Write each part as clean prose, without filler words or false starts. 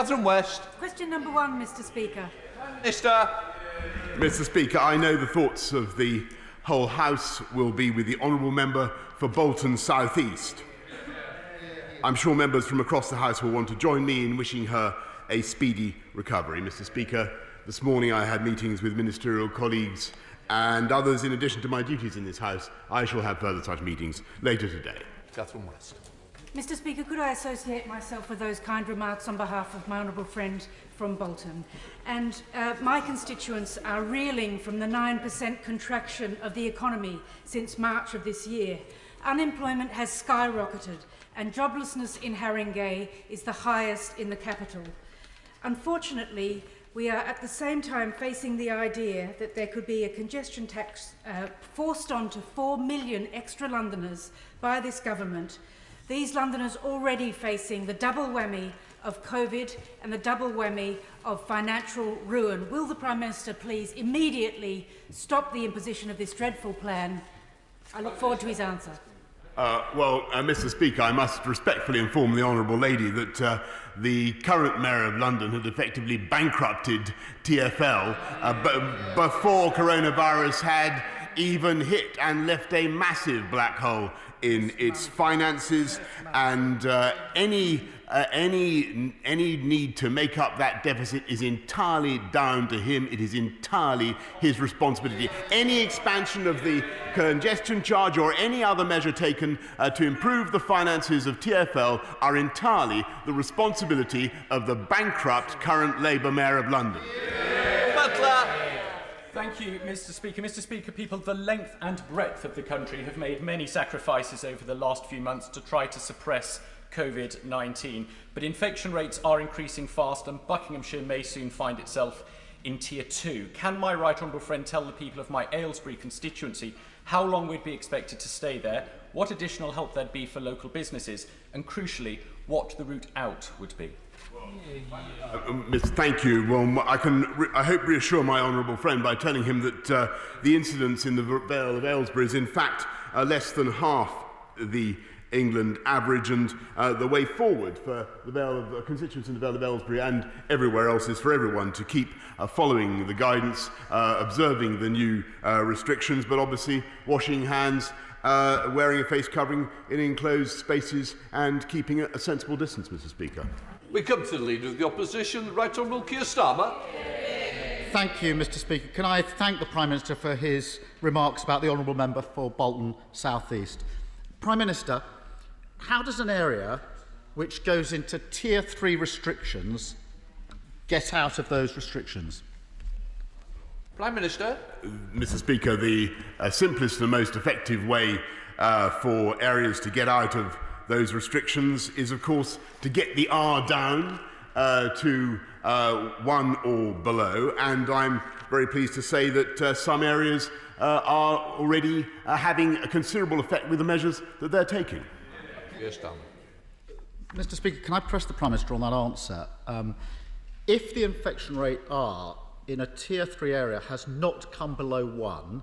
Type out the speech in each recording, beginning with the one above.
Catherine West. Question number 1, Mr. Speaker. Minister. Mr. Speaker, I know the thoughts of the whole House will be with the honourable member for Bolton South East. I'm sure members from across the House will want to join me in wishing her a speedy recovery. Mr. Speaker, this morning I had meetings with ministerial colleagues and others in addition to my duties in this House. I shall have further such meetings later today. Catherine West. Mr. Speaker, could I associate myself with those kind remarks on behalf of my honourable friend from Bolton? And my constituents are reeling from the 9% contraction of the economy since March of this year. Unemployment has skyrocketed and joblessness in Haringey is the highest in the capital. Unfortunately, we are at the same time facing the idea that there could be a congestion tax forced onto 4 million extra Londoners by this government. These Londoners already facing the double whammy of COVID and the double whammy of financial ruin. Will the Prime Minister please immediately stop the imposition of this dreadful plan? I look forward to his answer. Mr. Speaker, I must respectfully inform the Honourable Lady that the current Mayor of London had effectively bankrupted TfL before coronavirus had even hit and left a massive black hole in its finances, and any need to make up that deficit is entirely down to him. It is entirely his responsibility. Any expansion of the congestion charge or any other measure taken to improve the finances of TfL are entirely the responsibility of the bankrupt current Labour Mayor of London. Butler. Thank you, Mr. Speaker. Mr. Speaker, people of the length and breadth of the country have made many sacrifices over the last few months to try to suppress COVID-19. But infection rates are increasing fast and Buckinghamshire may soon find itself in Tier 2. Can my right honourable friend tell the people of my Aylesbury constituency how long we'd be expected to stay there, what additional help there'd be for local businesses, and crucially, what the route out would be? Thank you. Well, I hope reassure my honourable friend by telling him that the incidence in the Vale of Aylesbury is in fact less than half the England average, and the way forward for the constituents in the Vale of Aylesbury and everywhere else is for everyone to keep following the guidance, observing the new restrictions, but obviously washing hands, wearing a face covering in enclosed spaces and keeping a sensible distance, Mr. Speaker. We come to the Leader of the Opposition, the Right Honourable Keir Starmer. Thank you, Mr. Speaker. Can I thank the Prime Minister for his remarks about the Honourable Member for Bolton South East. Prime Minister, how does an area which goes into Tier 3 restrictions get out of those restrictions? Prime Minister. Mr. Speaker, the simplest and most effective way for areas to get out of those restrictions is, of course, to get the R down to 1 or below, and I'm very pleased to say that some areas are already having a considerable effect with the measures that they're taking. Yes, Tom. Mr. Speaker, can I press the Prime Minister on that answer? If the infection rate R in a Tier 3 area has not come below 1,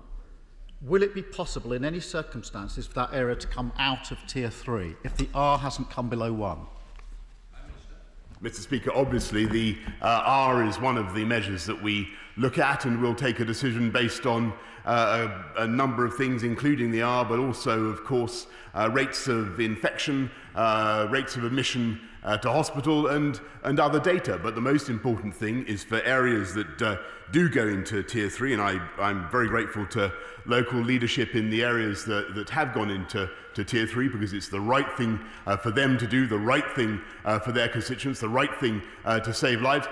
will it be possible in any circumstances for that area to come out of Tier 3 if the R hasn't come below 1? Mr. Speaker, obviously the R is one of the measures that we look at, and we'll take a decision based on a number of things, including the R, but also, of course, rates of infection, rates of admission to hospital, and other data. But the most important thing is for areas that do go into Tier 3, and I'm very grateful to local leadership in the areas that have gone into Tier 3, because it's the right thing for them to do, the right thing for their constituents, the right thing to save lives.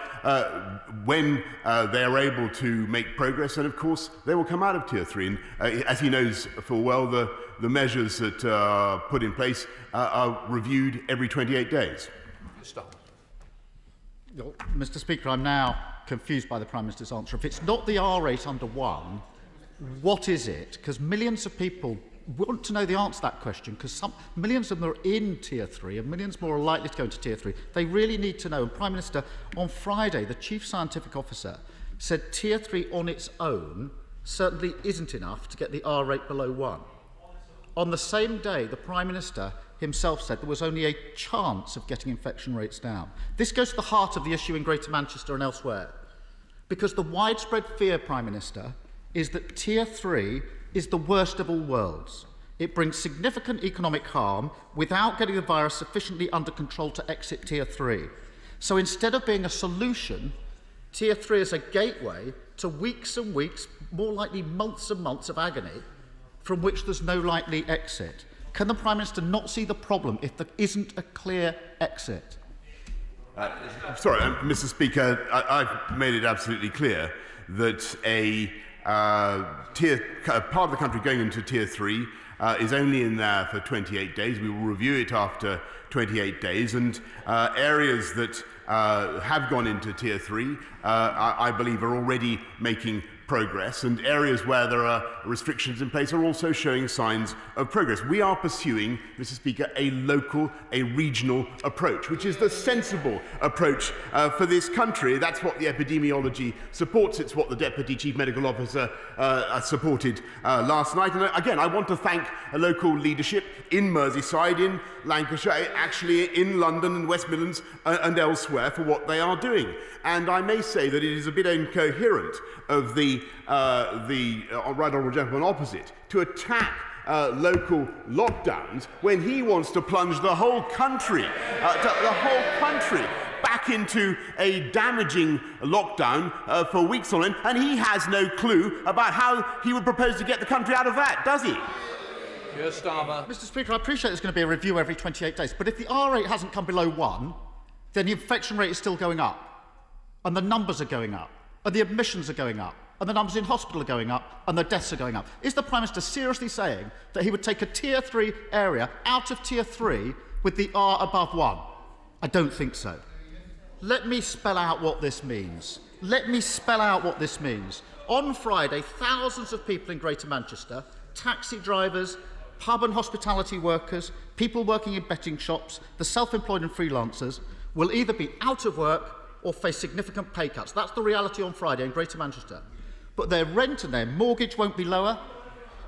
When they are able to make progress, and of course they will come out of Tier 3. And as he knows full well, the measures that are put in place are reviewed every 28 days. Stop. Mr. Speaker, I'm now confused by the Prime Minister's answer. If it's not the R rate under 1, what is it? Because millions of people want to know the answer to that question, because millions of them are in Tier 3 and millions more are likely to go into Tier 3. They really need to know. And Prime Minister, on Friday, the Chief Scientific Officer said Tier 3 on its own certainly isn't enough to get the R rate below 1. On the same day, the Prime Minister himself said there was only a chance of getting infection rates down. This goes to the heart of the issue in Greater Manchester and elsewhere, because the widespread fear, Prime Minister, is that Tier 3 is the worst of all worlds. It brings significant economic harm without getting the virus sufficiently under control to exit Tier 3. So instead of being a solution, Tier 3 is a gateway to weeks and weeks, more likely months and months of agony, from which there's no likely exit. Can the Prime Minister not see the problem if there isn't a clear exit? Sorry, Mr. Speaker, I've made it absolutely clear that part of the country going into Tier 3 is only in there for 28 days. We will review it after 28 days, and areas that have gone into Tier 3, I believe, are already making progress, and areas where there are restrictions in place are also showing signs of progress. We are pursuing, Mr. Speaker, a local, a regional approach, which is the sensible approach for this country. That's what the epidemiology supports. It's what the Deputy Chief Medical Officer supported last night. And again, I want to thank a local leadership in Merseyside, in Lancashire, actually in London and West Midlands and elsewhere for what they are doing. And I may say that it is a bit incoherent of the right honourable gentleman opposite to attack local lockdowns when he wants to plunge the whole country, back into a damaging lockdown for weeks on end, and he has no clue about how he would propose to get the country out of that, does he? Keir Starmer. Mr. Speaker, I appreciate there's going to be a review every 28 days, but if the R rate hasn't come below 1, then the infection rate is still going up, and the numbers are going up, and the admissions are going up, and the numbers in hospital are going up, and the deaths are going up. Is the Prime Minister seriously saying that he would take a Tier 3 area out of Tier 3 with the R above 1? I don't think so. Let me spell out what this means. On Friday, thousands of people in Greater Manchester, taxi drivers, pub and hospitality workers, people working in betting shops, the self-employed and freelancers, will either be out of work or face significant pay cuts. That's the reality on Friday in Greater Manchester. But their rent and their mortgage won't be lower,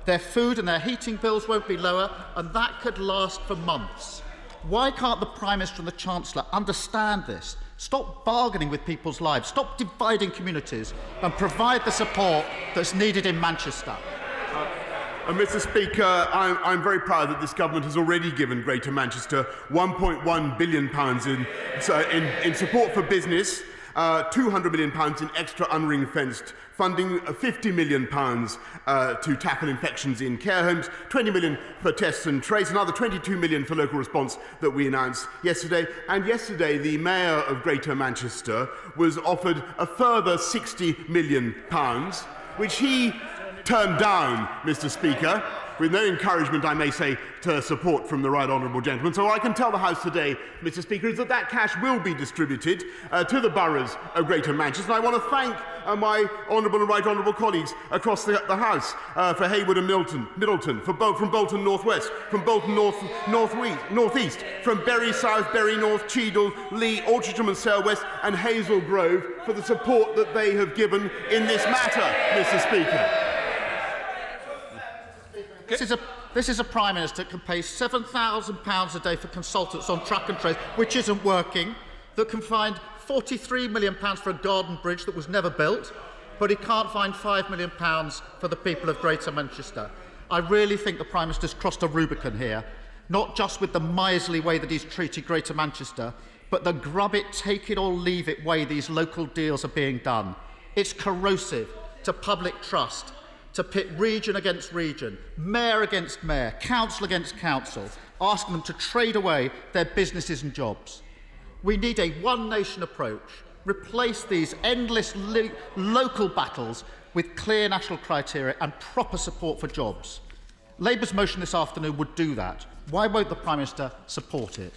their food and their heating bills won't be lower, and that could last for months. Why can't the Prime Minister and the Chancellor understand this? Stop bargaining with people's lives, stop dividing communities, and provide the support that's needed in Manchester. Mr. Speaker, I'm very proud that this government has already given Greater Manchester £1.1 billion in support for business, £200 million in extra unring-fenced funding, £50 million to tackle infections in care homes, £20 million for tests and trace, another £22 million for local response that we announced yesterday. And yesterday, the Mayor of Greater Manchester was offered a further £60 million, which he turned down, Mr. Speaker, with no encouragement, I may say, to support from the right honourable gentleman. So what I can tell the House today, Mr. Speaker, is that that cash will be distributed to the boroughs of Greater Manchester. And I want to thank my honourable and right honourable colleagues across the House for Haywood and Middleton, from Bolton North West, from Bolton North East, from Bury South, Bury North, Cheadle, Lee, Orchardsham and Sale West, and Hazel Grove for the support that they have given in this matter, Mr. Speaker. This is a Prime Minister that can pay £7,000 a day for consultants on track and trace, which isn't working, that can find £43 million for a garden bridge that was never built, but he can't find £5 million for the people of Greater Manchester. I really think the Prime Minister's crossed a Rubicon here, not just with the miserly way that he's treated Greater Manchester, but the grub it, take it or leave it way these local deals are being done. It's corrosive to public trust, to pit region against region, mayor against mayor, council against council, asking them to trade away their businesses and jobs. We need a one-nation approach. Replace these endless local battles with clear national criteria and proper support for jobs. Labour's motion this afternoon would do that. Why won't the Prime Minister support it?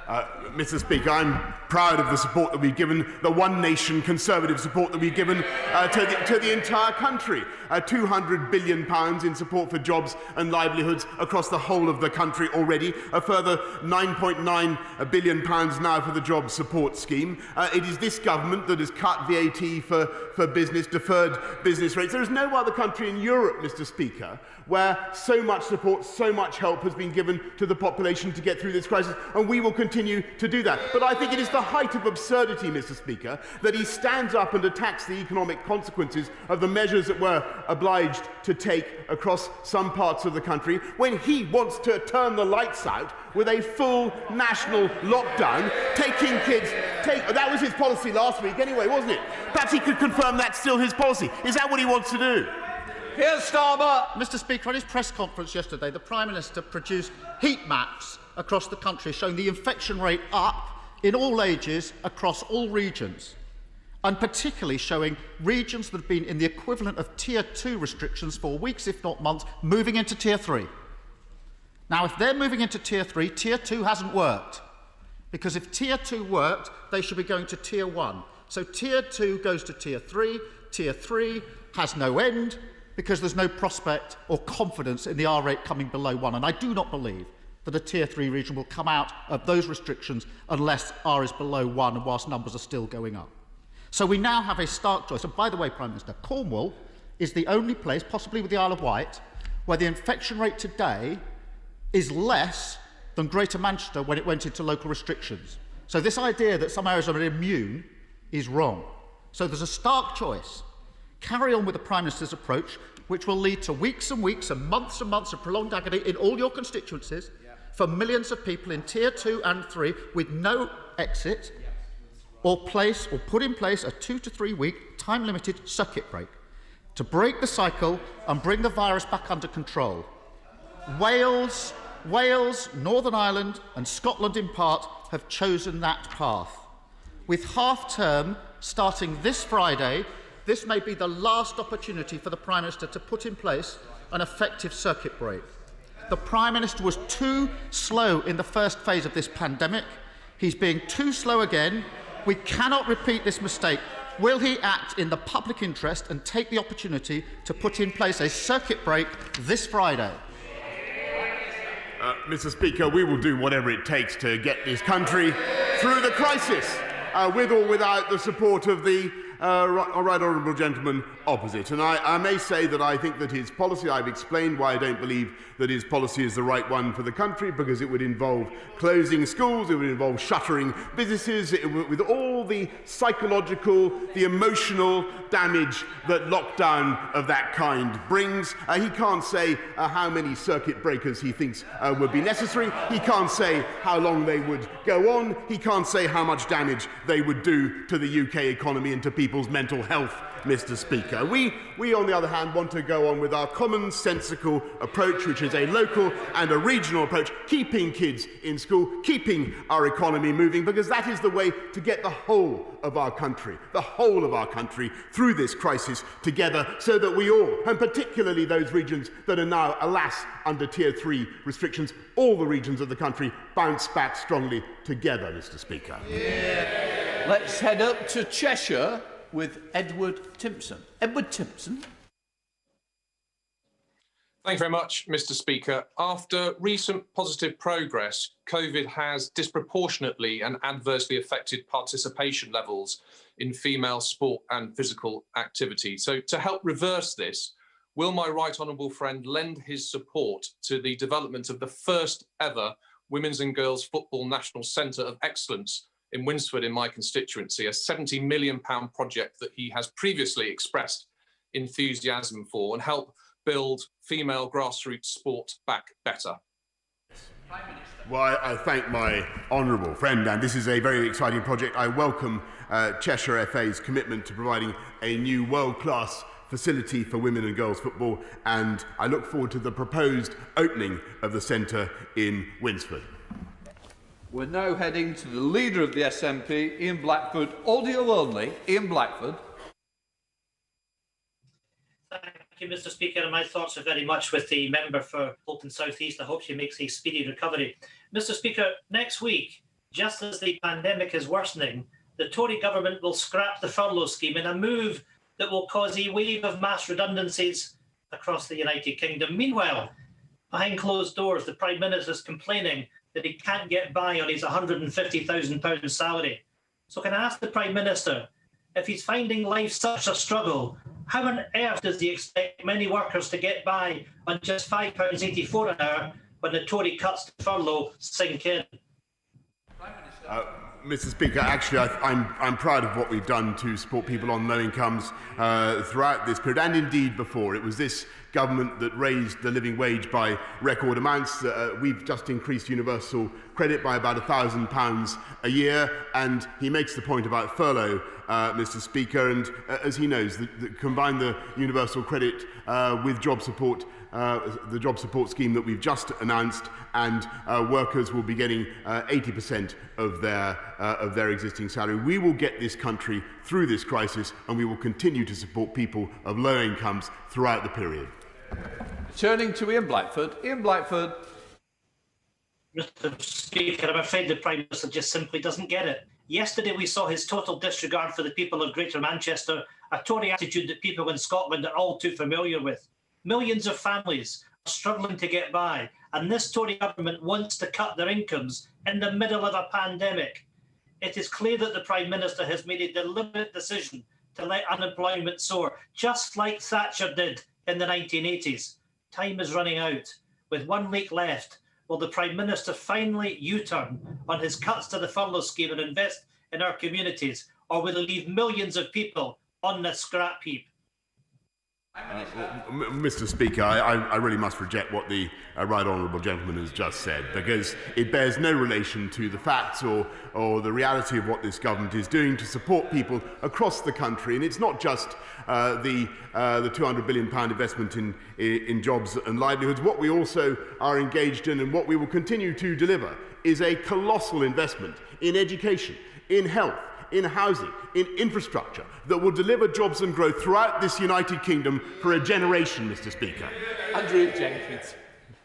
Mr. Speaker, I'm proud of the support that we've given, the One Nation Conservative support that we've given to the entire country. £200 billion in support for jobs and livelihoods across the whole of the country already. A further £9.9 billion now for the Job Support Scheme. It is this government that has cut VAT for business, deferred business rates. There is no other country in Europe, Mr. Speaker, where so much support, so much help has been given to the population to get through this crisis, and we will continue to do that. But I think it is the height of absurdity, Mr. Speaker, that he stands up and attacks the economic consequences of the measures that we're obliged to take across some parts of the country when he wants to turn the lights out with a full national lockdown, taking kids... that was his policy last week anyway, wasn't it? Perhaps he could confirm that's still his policy. Is that what he wants to do? Keir Starmer. Mr. Speaker, at his press conference yesterday, the Prime Minister produced heat maps across the country showing the infection rate up in all ages across all regions, and particularly showing regions that have been in the equivalent of Tier 2 restrictions for weeks, if not months, moving into Tier 3. Now, if they're moving into Tier 3, Tier 2 hasn't worked, because if Tier 2 worked, they should be going to Tier 1. So Tier 2 goes to Tier 3, Tier 3 has no end, because there's no prospect or confidence in the R rate coming below 1. And I do not believe that a Tier 3 region will come out of those restrictions unless R is below 1 and whilst numbers are still going up. So we now have a stark choice. And by the way, Prime Minister, Cornwall is the only place, possibly with the Isle of Wight, where the infection rate today is less than Greater Manchester when it went into local restrictions. So this idea that some areas are immune is wrong. So there's a stark choice. Carry on with the Prime Minister's approach, which will lead to weeks and weeks and months of prolonged agony in all your constituencies for millions of people in Tier 2 and 3 with no exit, or put in place a 2 to 3 week time-limited circuit break to break the cycle and bring the virus back under control. Wales, Northern Ireland and Scotland in part have chosen that path. With half-term starting this Friday, this may be the last opportunity for the Prime Minister to put in place an effective circuit break. The Prime Minister was too slow in the first phase of this pandemic. He's being too slow again. We cannot repeat this mistake. Will he act in the public interest and take the opportunity to put in place a circuit break this Friday? Mr. Speaker, we will do whatever it takes to get this country through the crisis, with or without the support of the right honourable gentleman opposite. And I may say that I think that his policy, I've explained why I don't believe that his policy is the right one for the country, because it would involve closing schools, it would involve shuttering businesses, with all the psychological, the emotional damage that lockdown of that kind brings. He can't say how many circuit breakers he thinks would be necessary. He can't say how long they would go on. He can't say how much damage they would do to the UK economy and to people's mental health, Mr. Speaker. We, on the other hand, want to go on with our commonsensical approach, which is a local and a regional approach, keeping kids in school, keeping our economy moving, because that is the way to get the whole of our country through this crisis together, so that we all, and particularly those regions that are now, alas, under Tier 3 restrictions, all the regions of the country bounce back strongly together, Mr. Speaker. Yeah. Let's head up to Cheshire with Edward Timpson. Edward Timpson. Thank you very much, Mr. Speaker. After recent positive progress, COVID has disproportionately and adversely affected participation levels in female sport and physical activity. So to help reverse this, will my right honourable friend lend his support to the development of the first ever Women's and Girls Football National Centre of Excellence in Winsford, in my constituency, a £70 million project that he has previously expressed enthusiasm for, and help build female grassroots sport back better? Well, I thank my honourable friend, and this is a very exciting project. I welcome Cheshire FA's commitment to providing a new world-class facility for women and girls football, and I look forward to the proposed opening of the centre in Winsford. We're now heading to the leader of the SNP, Ian Blackford. Audio only. Ian Blackford. Thank you, Mr. Speaker, and my thoughts are very much with the member for Bolton South East. I hope she makes a speedy recovery. Mr. Speaker, next week, just as the pandemic is worsening, the Tory government will scrap the furlough scheme in a move that will cause a wave of mass redundancies across the United Kingdom. Meanwhile, behind closed doors, the Prime Minister is complaining that he can't get by on his £150,000 salary. So can I ask the Prime Minister, if he's finding life such a struggle, how on earth does he expect many workers to get by on just £5.84 an hour when the Tory cuts to furlough sink in? Mr. Speaker, actually, I'm proud of what we've done to support people on low incomes throughout this period, and indeed before. It was this government that raised the living wage by record amounts. We've just increased universal credit by about £1,000 a year, and he makes the point about furlough, Mr. Speaker, and as he knows, combine the universal credit with job support, the job support scheme that we've just announced, and workers will be getting 80% of their existing salary. We will get this country through this crisis, and we will continue to support people of low incomes throughout the period. Turning to Ian Blackford. Ian Blackford. Mr. Speaker, I'm afraid the Prime Minister just simply doesn't get it. Yesterday we saw his total disregard for the people of Greater Manchester, a Tory attitude that people in Scotland are all too familiar with. Millions of families are struggling to get by, and this Tory government wants to cut their incomes in the middle of a pandemic. It is clear that the Prime Minister has made a deliberate decision to let unemployment soar, just like Thatcher did in the 1980s. Time is running out. With 1 week left, will the Prime Minister finally U-turn on his cuts to the furlough scheme and invest in our communities, or will he leave millions of people on the scrap heap? Mr. Speaker, I really must reject what the right honourable gentleman has just said, because it bears no relation to the facts or the reality of what this government is doing to support people across the country. And it's not just the £200 billion investment in jobs and livelihoods. What we also are engaged in, and what we will continue to deliver, is a colossal investment in education, in health, in housing, in infrastructure, that will deliver jobs and growth throughout this United Kingdom for a generation, Mr. Speaker. Andrew Jenkins.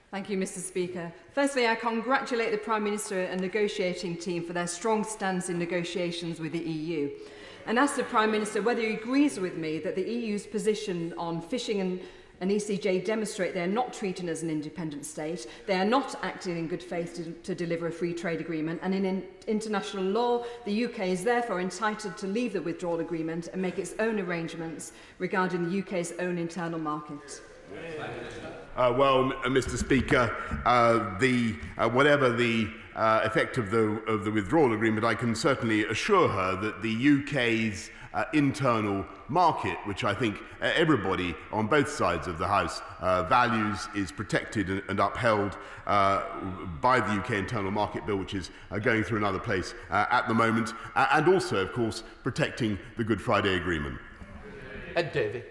Thank you, Mr. Speaker. Firstly, I congratulate the Prime Minister and negotiating team for their strong stance in negotiations with the EU. And ask the Prime Minister whether he agrees with me that the EU's position on fishing and ECJ demonstrate they are not treating as an independent state, they are not acting in good faith to deliver a free trade agreement, and in international law, the UK is therefore entitled to leave the withdrawal agreement and make its own arrangements regarding the UK's own internal market. Well, Mr. Speaker, whatever the effect of the withdrawal agreement, I can certainly assure her that the UK's internal market, which I think everybody on both sides of the House values, is protected and upheld by the UK Internal Market Bill, which is going through another place at the moment, and also, of course, protecting the Good Friday Agreement. Ed Davey.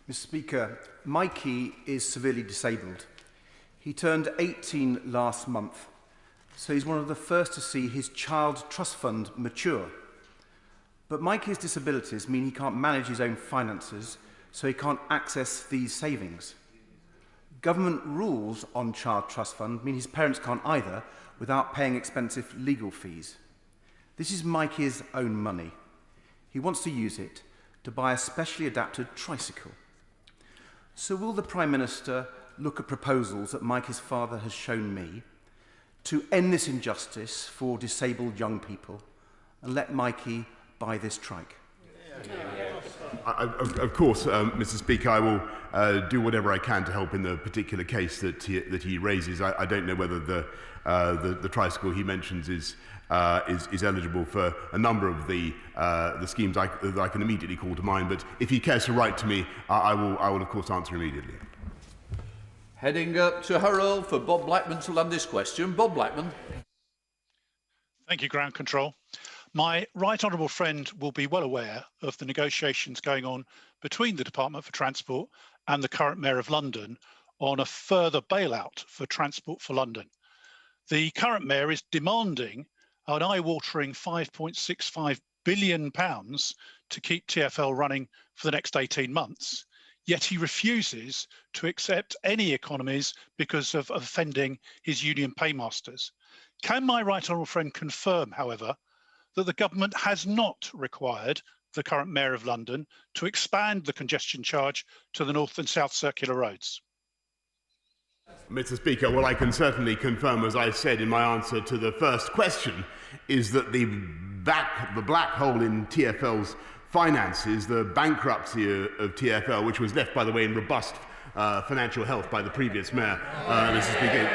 Mr. Speaker, Mikey is severely disabled. He turned 18 last month, so he's one of the first to see his child trust fund mature. But Mikey's disabilities mean he can't manage his own finances, so he can't access these savings. Government rules on child trust fund mean his parents can't either, without paying expensive legal fees. This is Mikey's own money. He wants to use it to buy a specially adapted tricycle. So will the Prime Minister look at proposals that Mikey's father has shown me to end this injustice for disabled young people and let Mikey buy this trike? Of course, Mr. Speaker, I will do whatever I can to help in the particular case that he raises. I don't know whether the tricycle he mentions is eligible for a number of the schemes that I can immediately call to mind. But if he cares to write to me, I will of course answer immediately. Heading up to Harrow for Bob Blackman to land this question. Bob Blackman. Thank you, Ground Control. My right honourable friend will be well aware of the negotiations going on between the Department for Transport and the current Mayor of London on a further bailout for Transport for London. The current Mayor is demanding an eye-watering £5.65 billion to keep TfL running for the next 18 months, yet he refuses to accept any economies because of offending his union paymasters. Can my right honourable friend confirm, however, that the government has not required the current Mayor of London to expand the congestion charge to the North and South Circular Roads? Mr. Speaker, well, I can certainly confirm, as I said in my answer to the first question, is that the black hole in TfL's finances, the bankruptcy of TfL, which was left, by the way, in robust financial health by the previous mayor, Mr. Speaker,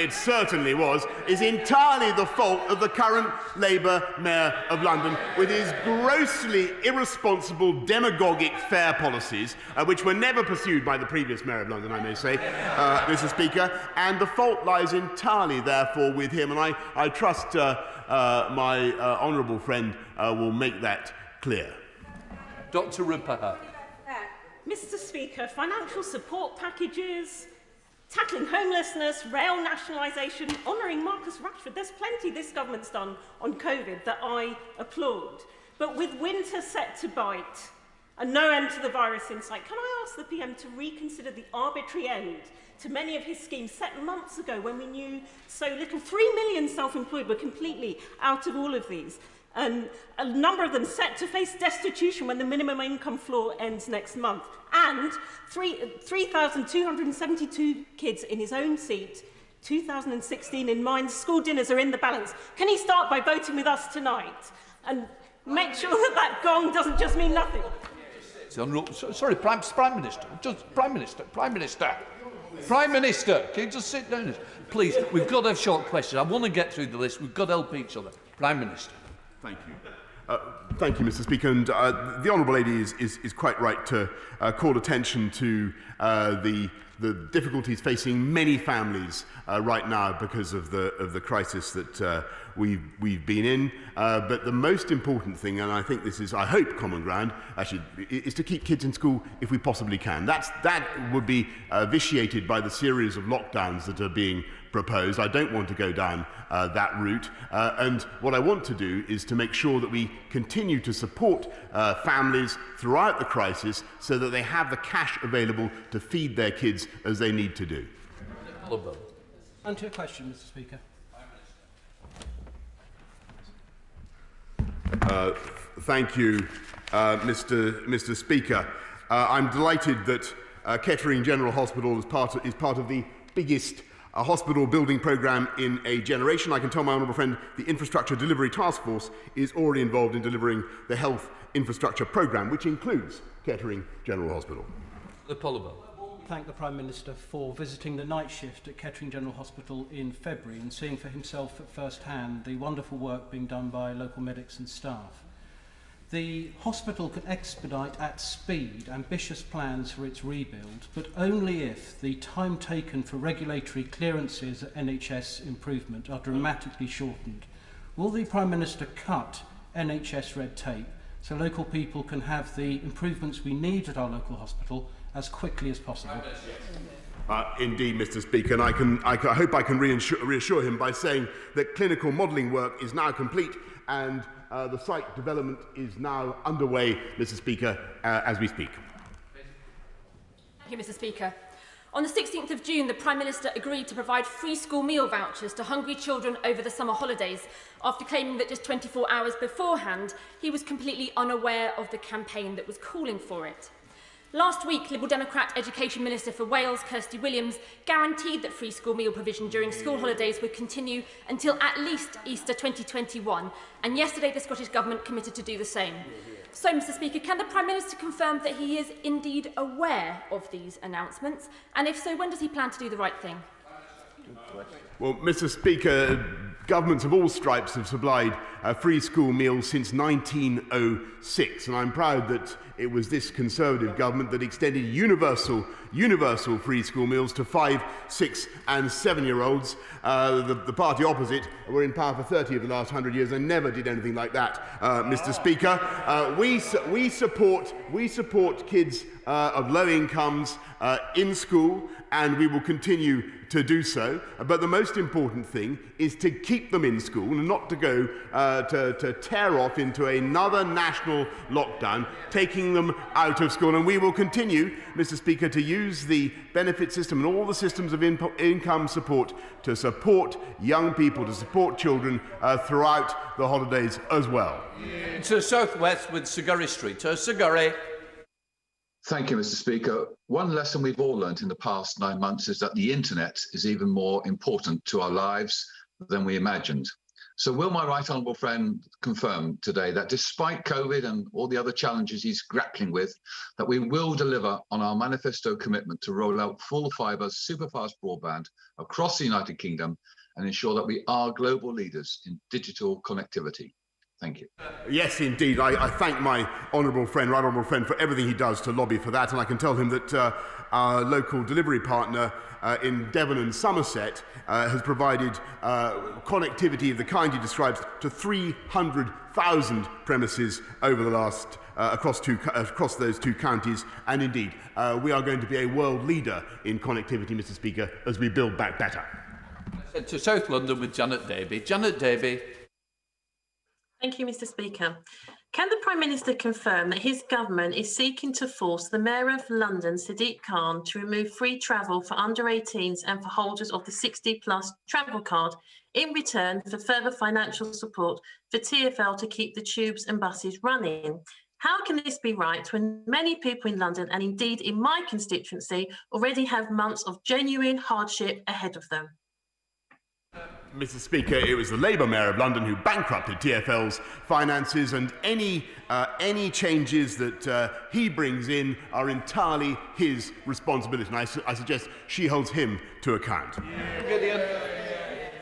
it certainly was, is entirely the fault of the current Labour Mayor of London, with his grossly irresponsible demagogic fare policies, which were never pursued by the previous Mayor of London, I may say, Mr. Speaker, and the fault lies entirely, therefore, with him, and I trust my honourable friend will make that clear. Dr. Ripaha. Mr. Speaker, financial support packages, tackling homelessness, rail nationalisation, honouring Marcus Rashford. There's plenty this government's done on COVID that I applaud. But with winter set to bite and no end to the virus in sight, can I ask the PM to reconsider the arbitrary end to many of his schemes set months ago when we knew so little? 3 million self-employed were completely out of all of these. And a number of them set to face destitution when the minimum income floor ends next month. And 3,272 kids in his own seat, 2016 in mind. School dinners are in the balance. Can he start by voting with us tonight and make sure that that gong doesn't just mean nothing? Sorry, Prime Minister. Prime Minister, can you just sit down? Please, we've got to have short questions. I want to get through the list. We've got to help each other. Prime Minister. Thank you. Thank you, Mr. Speaker. And the Honourable Lady is quite right to call attention to the difficulties facing many families right now because of the crisis that we've been in. But the most important thing, and I think this is, I hope, common ground, actually, is to keep kids in school if we possibly can. That would be vitiated by the series of lockdowns that are being proposed. I don't want to go down that route. And what I want to do is to make sure that we continue to support families throughout the crisis so that they have the cash available to feed their kids as they need to do. On to your question, Mr. Speaker. Thank you, Mr. Speaker. I'm delighted that Kettering General Hospital is part of the biggest hospital building programme in a generation. I can tell my honourable friend the Infrastructure Delivery Task Force is already involved in delivering the health infrastructure programme, which includes Kettering General Hospital. Thank the Prime Minister for visiting the night shift at Kettering General Hospital in February and seeing for himself at first hand the wonderful work being done by local medics and staff. The hospital can expedite at speed ambitious plans for its rebuild, but only if the time taken for regulatory clearances at NHS improvement are dramatically shortened. Will the Prime Minister cut NHS red tape so local people can have the improvements we need at our local hospital as quickly as possible? Indeed, Mr. Speaker, and I hope I can reassure him by saying that clinical modelling work is now complete and the site development is now underway, Mr. Speaker, as we speak. Thank you, Mr. Speaker. On the 16th of June, the Prime Minister agreed to provide free school meal vouchers to hungry children over the summer holidays, after claiming that just 24 hours beforehand, he was completely unaware of the campaign that was calling for it. Last week, Liberal Democrat Education Minister for Wales, Kirsty Williams, guaranteed that free school meal provision during school holidays would continue until at least Easter 2021, and yesterday the Scottish Government committed to do the same. So, Mr. Speaker, can the Prime Minister confirm that he is indeed aware of these announcements, and if so, when does he plan to do the right thing? Well, Mr. Speaker, governments of all stripes have supplied free school meals since 1906, and I'm proud that it was this Conservative government that extended universal free school meals to 5-, 6- and 7-year-olds. The party opposite were in power for 30 of the last 100 years and never did anything like that, Mr. Speaker. We support kids of low incomes in school, and we will continue do so. But the most important thing is to keep them in school and not to go to tear off into another national lockdown, taking them out of school. And we will continue, Mr. Speaker, to use the benefit system and all the systems of income support to support young people, to support children throughout the holidays as well. To South West with Sigurry Street. Sigurry. Thank you, Mr. Speaker. One lesson we've all learnt in the past 9 months is that the internet is even more important to our lives than we imagined. So will my right honourable friend confirm today that despite COVID and all the other challenges he's grappling with, that we will deliver on our manifesto commitment to roll out full fibre superfast broadband across the United Kingdom and ensure that we are global leaders in digital connectivity? Thank you. Yes, indeed. I thank my right honourable friend, for everything he does to lobby for that. And I can tell him that our local delivery partner in Devon and Somerset has provided connectivity of the kind he describes to 300,000 premises over the last across those two counties. And indeed, we are going to be a world leader in connectivity, Mr. Speaker, as we build back better. To South London with Janet Davey. Janet Davey. Thank you, Mr. Speaker. Can the Prime Minister confirm that his government is seeking to force the Mayor of London, Sadiq Khan, to remove free travel for under 18s and for holders of the 60-plus travel card in return for further financial support for TfL to keep the tubes and buses running? How can this be right when many people in London, and indeed in my constituency, already have months of genuine hardship ahead of them? Mr. Speaker, it was the Labour Mayor of London who bankrupted TfL's finances, and any changes that he brings in are entirely his responsibility. And I suggest she holds him to account.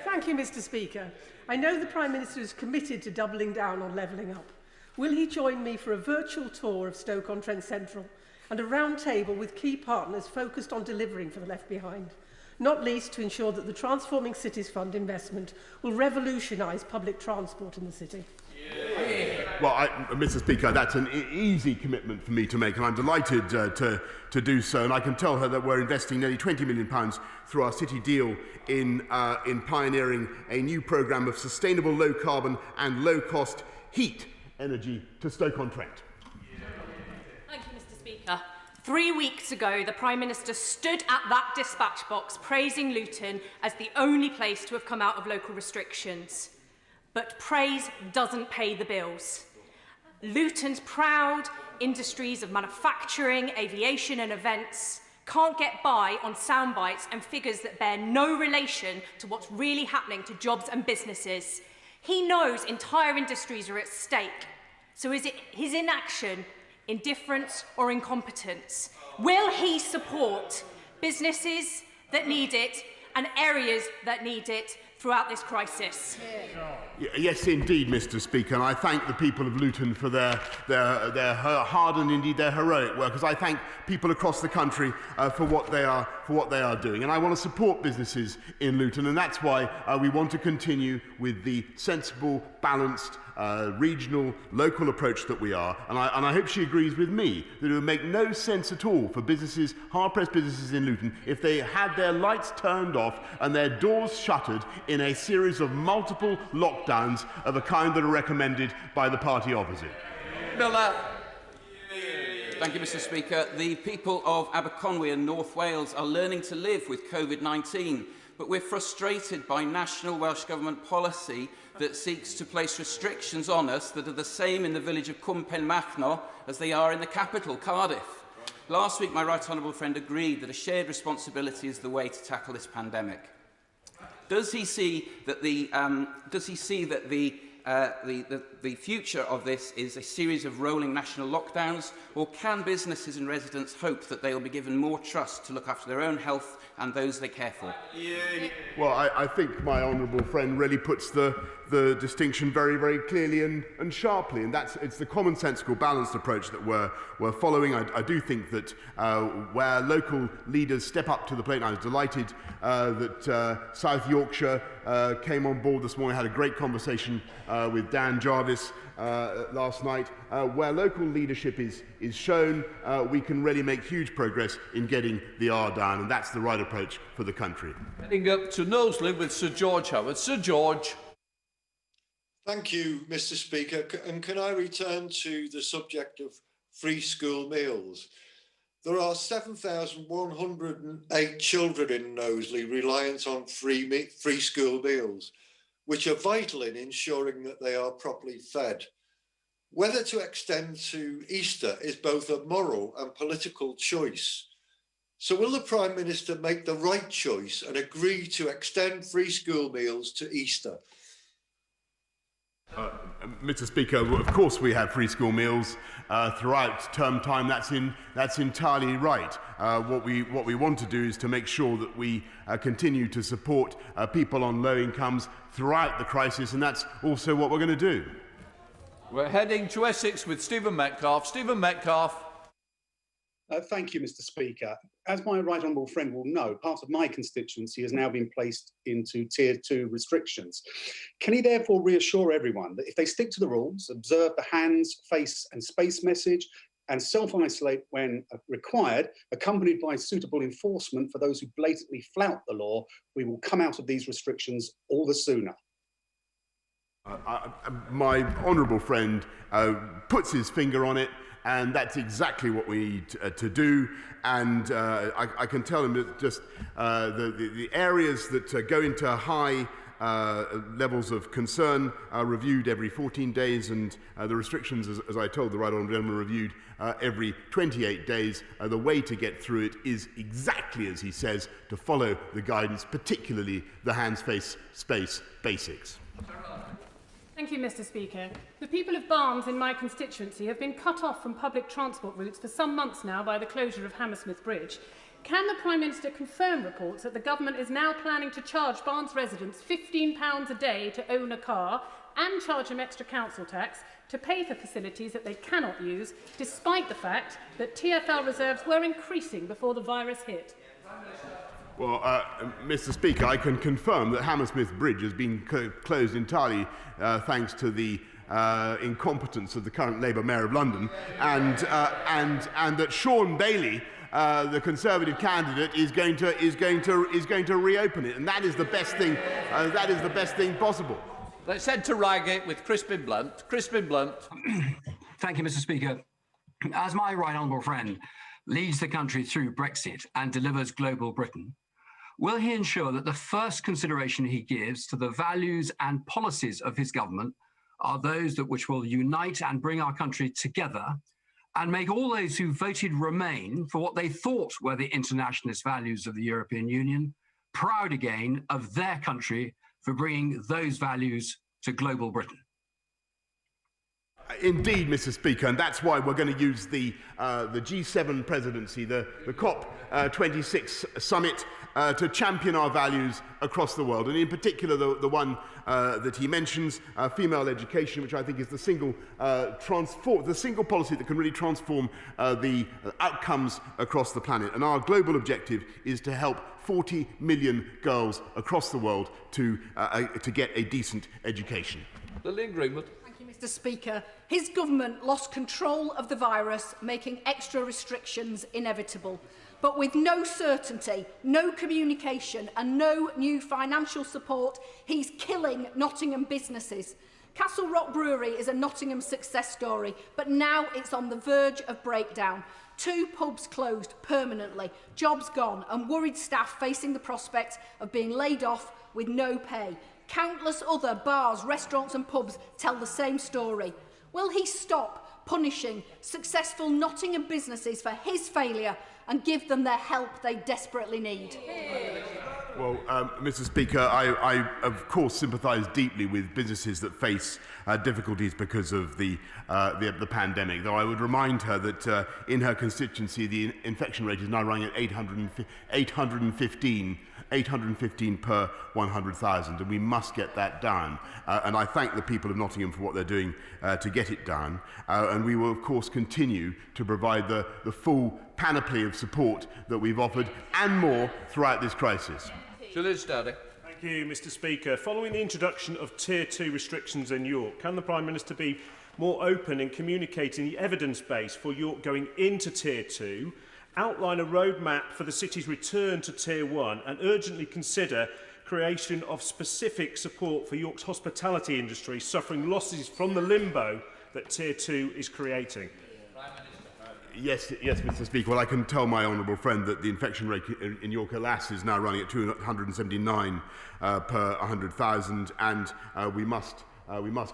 Thank you, Mr. Speaker. I know the Prime Minister is committed to doubling down on levelling up. Will he join me for a virtual tour of Stoke-on-Trent Central and a round table with key partners focused on delivering for the left behind? Not least to ensure that the Transforming Cities Fund investment will revolutionise public transport in the city. Well, Mr. Speaker, that's an easy commitment for me to make, and I'm delighted to do so. And I can tell her that we're investing nearly £20 million through our city deal in pioneering a new programme of sustainable, low-carbon and low-cost heat energy to Stoke-on-Trent. Thank you, Mr. Speaker. 3 weeks ago, the Prime Minister stood at that dispatch box praising Luton as the only place to have come out of local restrictions. But praise doesn't pay the bills. Luton's proud industries of manufacturing, aviation and events can't get by on sound bites and figures that bear no relation to what's really happening to jobs and businesses. He knows entire industries are at stake. So is it his inaction, indifference or incompetence? Will he support businesses that need it and areas that need it throughout this crisis? Yes, indeed, Mr. Speaker, and I thank the people of Luton for their hard and indeed their heroic work, as I thank people across the country for what they are doing. And I want to support businesses in Luton, and that's why we want to continue with the sensible, balanced, regional, local approach that we are. And I hope she agrees with me that it would make no sense at all for businesses, hard-pressed businesses in Luton, if they had their lights turned off and their doors shuttered in a series of multiple lockdowns of a kind that are recommended by the party opposite. Miller. Thank you, Mr. Speaker. The people of Aberconwy and North Wales are learning to live with COVID-19, but we're frustrated by national Welsh Government policy that seeks to place restrictions on us that are the same in the village of Cwm Penmachno as they are in the capital, Cardiff. Last week, my right honourable friend agreed that a shared responsibility is the way to tackle this pandemic. Does he see that the future of this is a series of rolling national lockdowns, or can businesses and residents hope that they will be given more trust to look after their own health and those they care for? Well, I think my honourable friend really puts the the distinction very, very clearly and sharply, and it's the commonsensical, balanced approach that we're following. I do think that where local leaders step up to the plate, and I was delighted that South Yorkshire came on board this morning. I had a great conversation with Dan Jarvis last night. Where local leadership is shown, we can really make huge progress in getting the R down, and that's the right approach for the country. Heading up to Knowsley with Sir George Howard. Sir George. Thank you, Mr. Speaker. And can I return to the subject of free school meals? There are 7,108 children in Knowsley reliant on free school meals, which are vital in ensuring that they are properly fed. Whether to extend to Easter is both a moral and political choice. So will the Prime Minister make the right choice and agree to extend free school meals to Easter? Mr. Speaker, of course we have free school meals throughout term time. That's entirely right. What we want to do is to make sure that we continue to support people on low incomes throughout the crisis, and that's also what we're going to do. We're heading to Essex with Stephen Metcalfe. Stephen Metcalfe. Thank you, Mr. Speaker. As my right honourable friend will know, part of my constituency has now been placed into Tier 2 restrictions. Can he therefore reassure everyone that if they stick to the rules, observe the hands, face and space message, and self-isolate when required, accompanied by suitable enforcement for those who blatantly flout the law, we will come out of these restrictions all the sooner? My honourable friend puts his finger on it, and that's exactly what we need to do. And I can tell him that just the areas that go into high levels of concern are reviewed every 14 days, and the restrictions, as I told the right honourable gentleman, are reviewed every 28 days. The way to get through it is exactly as he says, to follow the guidance, particularly the hands, face, space basics. Thank you, Mr. Speaker. The people of Barnes in my constituency have been cut off from public transport routes for some months now by the closure of Hammersmith Bridge. Can the Prime Minister confirm reports that the government is now planning to charge Barnes residents £15 a day to own a car and charge them extra council tax to pay for facilities that they cannot use, despite the fact that TfL reserves were increasing before the virus hit? Well, Mr. Speaker, I can confirm that Hammersmith Bridge has been closed entirely thanks to the incompetence of the current Labour Mayor of London, and that Sean Bailey, the Conservative candidate, is going to reopen it, and that is the best thing. That is the best thing possible. Let's head to Reigate with Crispin Blunt. Crispin Blunt. Thank you, Mr. Speaker. As my right honourable friend leads the country through Brexit and delivers global Britain, will he ensure that the first consideration he gives to the values and policies of his government are those which will unite and bring our country together, and make all those who voted Remain for what they thought were the internationalist values of the European Union proud again of their country for bringing those values to global Britain? Indeed, Mr. Speaker, and that's why we're going to use the G7 presidency, the COP26 summit, to champion our values across the world, and in particular the one that he mentions, female education, which I think is the single policy that can really transform the outcomes across the planet. And our global objective is to help 40 million girls across the world to get a decent education. Lillian Greenwood. Mr. Speaker, his government lost control of the virus, making extra restrictions inevitable. But with no certainty, no communication and no new financial support, he's killing Nottingham businesses. Castle Rock Brewery is a Nottingham success story, but now it's on the verge of breakdown. 2 pubs closed permanently, jobs gone, and worried staff facing the prospect of being laid off with no pay. Countless other bars, restaurants and pubs tell the same story. Will he stop punishing successful Nottingham businesses for his failure and give them the help they desperately need? Well, Mr. Speaker, I of course sympathise deeply with businesses that face difficulties because of the pandemic, though I would remind her that in her constituency the infection rate is now running at 815 per 100,000, and we must get that down. And I thank the people of Nottingham for what they're doing to get it down. And we will, of course, continue to provide the full panoply of support that we've offered and more throughout this crisis. Thank you, Mr. Speaker. Following the introduction of Tier 2 restrictions in York, can the Prime Minister be more open in communicating the evidence base for York going into Tier 2, outline a roadmap for the city's return to Tier 1 and urgently consider creation of specific support for York's hospitality industry suffering losses from the limbo that Tier 2 is creating? Yes, Mr. Speaker. Well, I can tell my honourable friend that the infection rate in York, alas, is now running at 279 per 100,000, and we must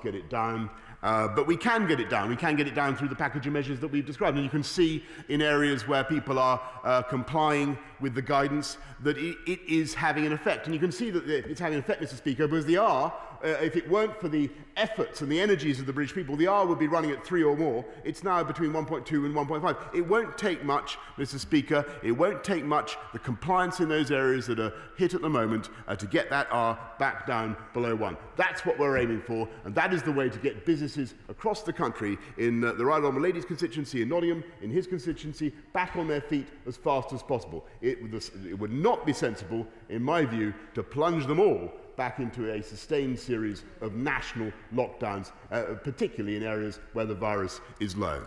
get it down. But we can get it down. We can get it down through the package of measures that we've described. And you can see in areas where people are complying with the guidance that it is having an effect. And you can see that it's having an effect, Mr. Speaker, because the R, if it weren't for the efforts and the energies of the British people, the R would be running at 3 or more. It's now between 1.2 and 1.5. It won't take much, Mr. Speaker. It won't take much, the compliance in those areas that are hit at the moment, to get that R back down below 1. That's what we're aiming for, and that is the way to get businesses across the country, in the Right Honourable Lady's constituency in Nottingham, in his constituency, back on their feet as fast as possible. It would not be sensible, in my view, to plunge them all back into a sustained series of national lockdowns, particularly in areas where the virus is low.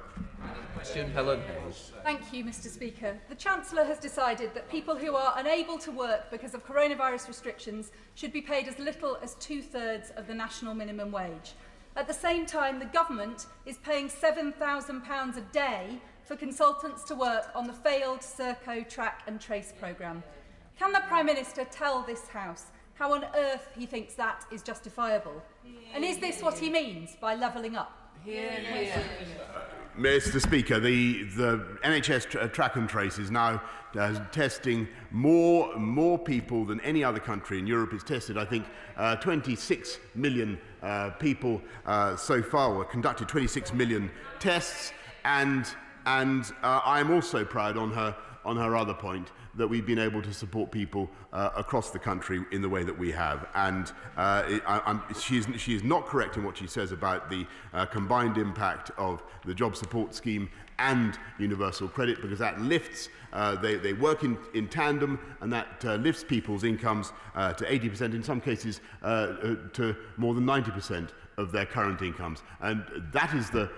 Thank you, Mr. Speaker. The Chancellor has decided that people who are unable to work because of coronavirus restrictions should be paid as little as 2/3 of the national minimum wage. At the same time, the government is paying £7,000 a day for consultants to work on the failed Serco Track and Trace programme. Can the Prime Minister tell this House how on earth he thinks that is justifiable? And is this what he means by levelling up? Mr. Speaker, the NHS Track and Trace is now testing more people than any other country in Europe. It's tested, I think, 26 million people so far, or conducted 26 million tests, and I'm also proud on her other point that we've been able to support people across the country in the way that we have. And she is not correct in what she says about the combined impact of the job support scheme and universal credit, because that lifts, they work in tandem, and that lifts people's incomes to 80%, in some cases to more than 90% of their current incomes. And that is the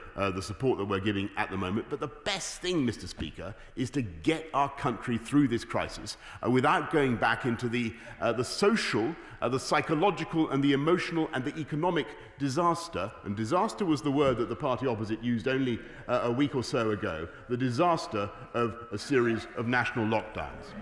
support that we're giving at the moment. But the best thing, Mr. Speaker, is to get our country through this crisis without going back into the social, the psychological and the emotional and the economic disaster. And disaster was the word that the party opposite used only a week or so ago, the disaster of a series of national lockdowns.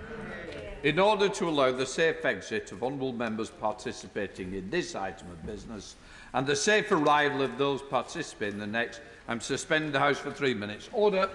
In order to allow the safe exit of honourable members participating in this item of business and the safe arrival of those participating in the next, I'm suspending the House for 3 minutes. Order.